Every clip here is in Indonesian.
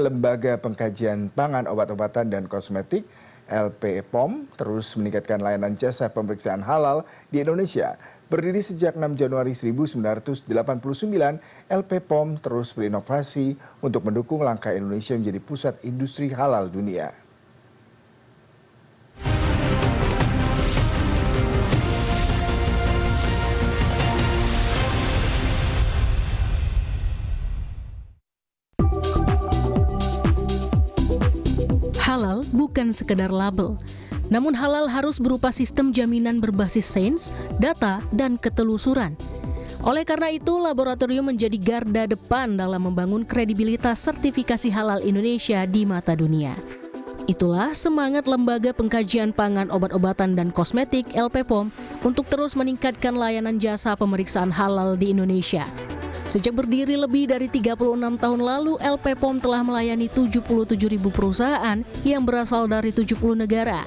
Lembaga Pengkajian Pangan, Obat-obatan, dan Kosmetik (LP POM) terus meningkatkan layanan jasa pemeriksaan halal di Indonesia. Berdiri sejak 6 Januari 1989, LP POM terus berinovasi untuk mendukung langkah Indonesia menjadi pusat industri halal dunia. Halal bukan sekedar label, namun halal harus berupa sistem jaminan berbasis sains, data, dan ketelusuran. Oleh karena itu, laboratorium menjadi garda depan dalam membangun kredibilitas sertifikasi halal Indonesia di mata dunia. Itulah semangat Lembaga Pengkajian Pangan, Obat-obatan, dan Kosmetik (LP POM) untuk terus meningkatkan layanan jasa pemeriksaan halal di Indonesia. Sejak berdiri lebih dari 36 tahun lalu, LP POM telah melayani 77.000 perusahaan yang berasal dari 70 negara.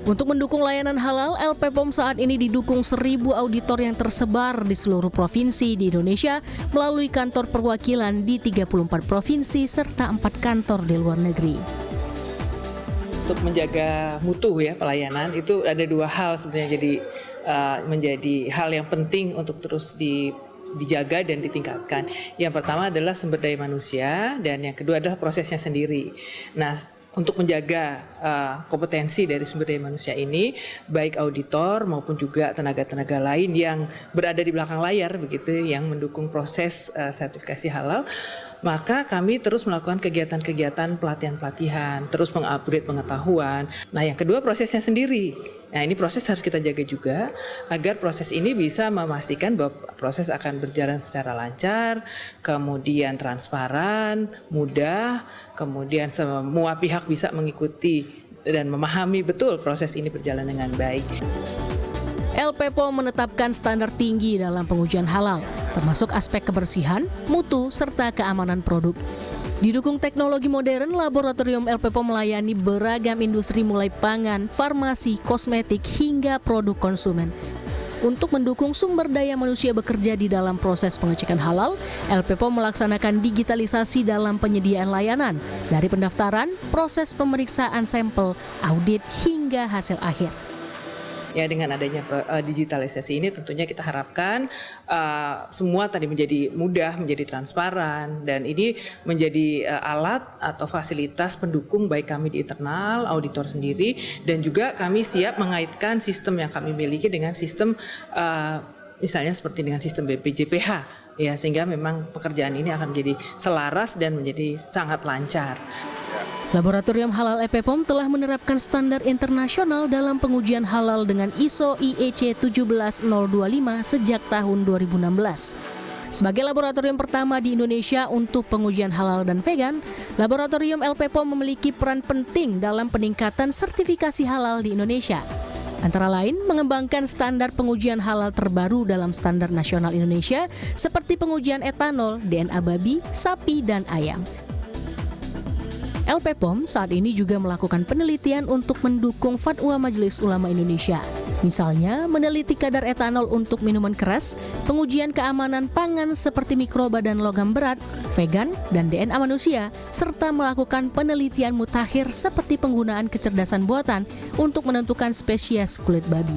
Untuk mendukung layanan halal, LP POM saat ini didukung 1.000 auditor yang tersebar di seluruh provinsi di Indonesia melalui kantor perwakilan di 34 provinsi serta 4 kantor di luar negeri. Untuk menjaga mutu ya pelayanan itu ada dua hal sebenarnya menjadi hal yang penting untuk terus dijaga dan ditingkatkan. Yang pertama adalah sumber daya manusia dan yang kedua adalah prosesnya sendiri. Nah, untuk menjaga kompetensi dari sumber daya manusia ini, baik auditor maupun juga tenaga-tenaga lain yang berada di belakang layar begitu yang mendukung proses sertifikasi halal, maka kami terus melakukan kegiatan-kegiatan pelatihan-pelatihan, terus mengupgrade pengetahuan. Nah, yang kedua prosesnya sendiri. Nah, ini proses harus kita jaga juga agar proses ini bisa memastikan bahwa proses akan berjalan secara lancar, kemudian transparan, mudah, kemudian semua pihak bisa mengikuti dan memahami betul proses ini berjalan dengan baik. LP POM menetapkan standar tinggi dalam pengujian halal, termasuk aspek kebersihan, mutu, serta keamanan produk. Didukung teknologi modern, laboratorium LP POM melayani beragam industri mulai pangan, farmasi, kosmetik, hingga produk konsumen. Untuk mendukung sumber daya manusia bekerja di dalam proses pengecekan halal, LP POM melaksanakan digitalisasi dalam penyediaan layanan, dari pendaftaran, proses pemeriksaan sampel, audit, hingga hasil akhir. Ya, dengan adanya digitalisasi ini tentunya kita harapkan semua tadi menjadi mudah, menjadi transparan, dan ini menjadi alat atau fasilitas pendukung baik kami di internal, auditor sendiri, dan juga kami siap mengaitkan sistem yang kami miliki dengan sistem misalnya seperti dengan sistem BPJPH, ya, sehingga memang pekerjaan ini akan menjadi selaras dan menjadi sangat lancar. Laboratorium Halal LP POM telah menerapkan standar internasional dalam pengujian halal dengan ISO IEC 17025 sejak tahun 2016. Sebagai laboratorium pertama di Indonesia untuk pengujian halal dan vegan, Laboratorium LP POM memiliki peran penting dalam peningkatan sertifikasi halal di Indonesia. Antara lain, mengembangkan standar pengujian halal terbaru dalam standar nasional Indonesia seperti pengujian etanol, DNA babi, sapi, dan ayam. LP POM saat ini juga melakukan penelitian untuk mendukung Fatwa Majelis Ulama Indonesia. Misalnya, meneliti kadar etanol untuk minuman keras, pengujian keamanan pangan seperti mikroba dan logam berat, vegan, dan DNA manusia, serta melakukan penelitian mutakhir seperti penggunaan kecerdasan buatan untuk menentukan spesies kulit babi.